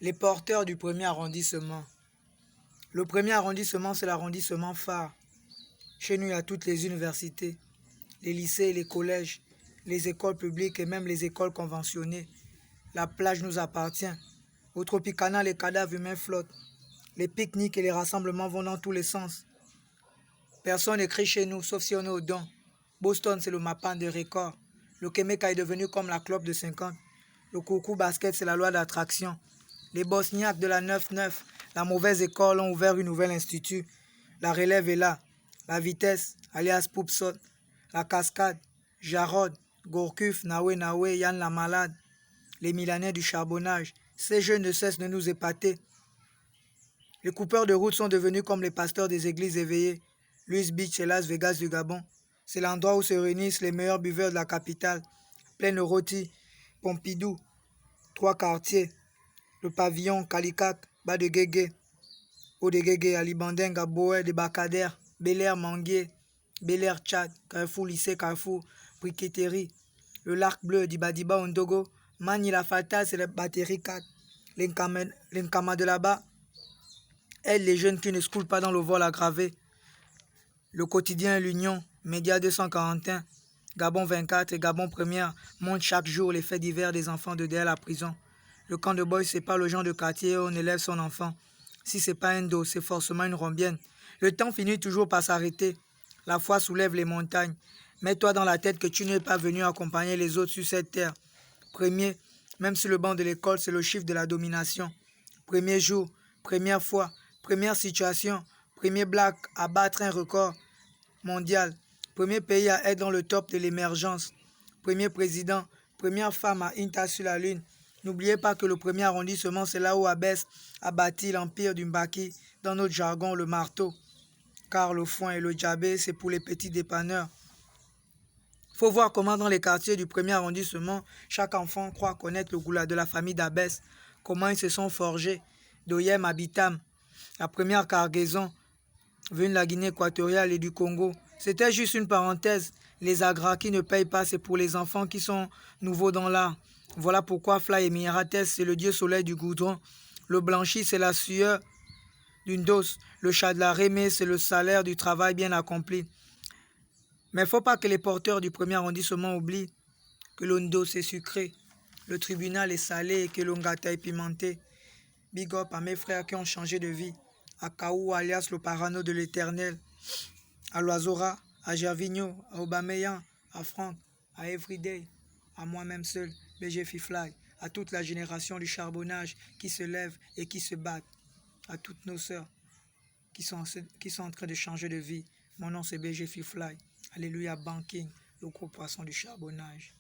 Les porteurs du premier arrondissement. Le premier arrondissement, c'est l'arrondissement phare. Chez nous, il y a toutes les universités, les lycées, les collèges, les écoles publiques et même les écoles conventionnées. La plage nous appartient. Au Tropicana, les cadavres humains flottent. Les pique-niques et les rassemblements vont dans tous les sens. Personne n'écrit chez nous, sauf si on est au don. Boston, c'est le mapan des records. Le Québec est devenu comme la clope de 50. Le coucou basket, c'est la loi d'attraction. Les Bosniaques de la 9-9, la mauvaise école, ont ouvert une nouvelle institut. La relève est là. La vitesse, alias Poupsot. La cascade, Jarod, Gourcuff, Nawe Nawe, Yann la malade. Les Milanais du charbonnage. Ces jeunes ne cessent de nous épater. Les coupeurs de route sont devenus comme les pasteurs des églises éveillées. Luis Beach et Las Vegas du Gabon. C'est l'endroit où se réunissent les meilleurs buveurs de la capitale. Plaine Rôti, Pompidou, Trois Quartiers, le pavillon, Calicac, Bas de Guégué, Haut de Guégué, Alibandeng, Boé, de Bacader, Bel Air, Manguier, Bel Air, Tchad, Carrefour, Lycée, Carrefour, Briqueterie, le Larc Bleu, Dibadiba, Ondogo, Mani la Fatale, c'est la batterie 4, l'Enkama de là-bas, aide les jeunes qui ne se coulent pas dans le vol aggravé. Le quotidien L'Union, Média 241, Gabon 24 et Gabon Première montrent chaque jour les faits divers des enfants de derrière la prison. Le camp de boys, c'est pas le genre de quartier où on élève son enfant. Si c'est pas un dos, c'est forcément une rombienne. Le temps finit toujours par s'arrêter. La foi soulève les montagnes. Mets-toi dans la tête que tu n'es pas venu accompagner les autres sur cette terre. Premier, même sur le banc de l'école, c'est le chiffre de la domination. Premier jour, première fois, première situation, premier black à battre un record mondial, premier pays à être dans le top de l'émergence, premier président, première femme à Inta sur la lune. N'oubliez pas que le premier arrondissement, c'est là où Abès a bâti l'empire du Mbaki, dans notre jargon le marteau, car le foin et le djabé, c'est pour les petits dépanneurs. Faut voir comment dans les quartiers du premier arrondissement, chaque enfant croit connaître le goût de la famille d'Abès, comment ils se sont forgés. Doyem Abitam, la première cargaison venue de la Guinée équatoriale et du Congo. C'était juste une parenthèse. Les agras qui ne payent pas, c'est pour les enfants qui sont nouveaux dans l'art. Voilà pourquoi Fly et Mirates, c'est le dieu soleil du goudron. Le blanchi, c'est la sueur d'une dose. Le chat de la rémée, c'est le salaire du travail bien accompli. Mais il ne faut pas que les porteurs du premier arrondissement oublient que l'ondo, c'est sucré. Le tribunal est salé et que l'ongata est pimenté. Big up à mes frères qui ont changé de vie. À Kaou, alias le parano de l'éternel. À Loazora, à Gervinho, à Aubameyang, à Franck, à Everyday, à moi-même seul, BG Fifly, à toute la génération du charbonnage qui se lève et qui se bat, à toutes nos sœurs qui sont en train de changer de vie. Mon nom c'est BG Fifly. Alléluia Banking, le gros poisson du charbonnage.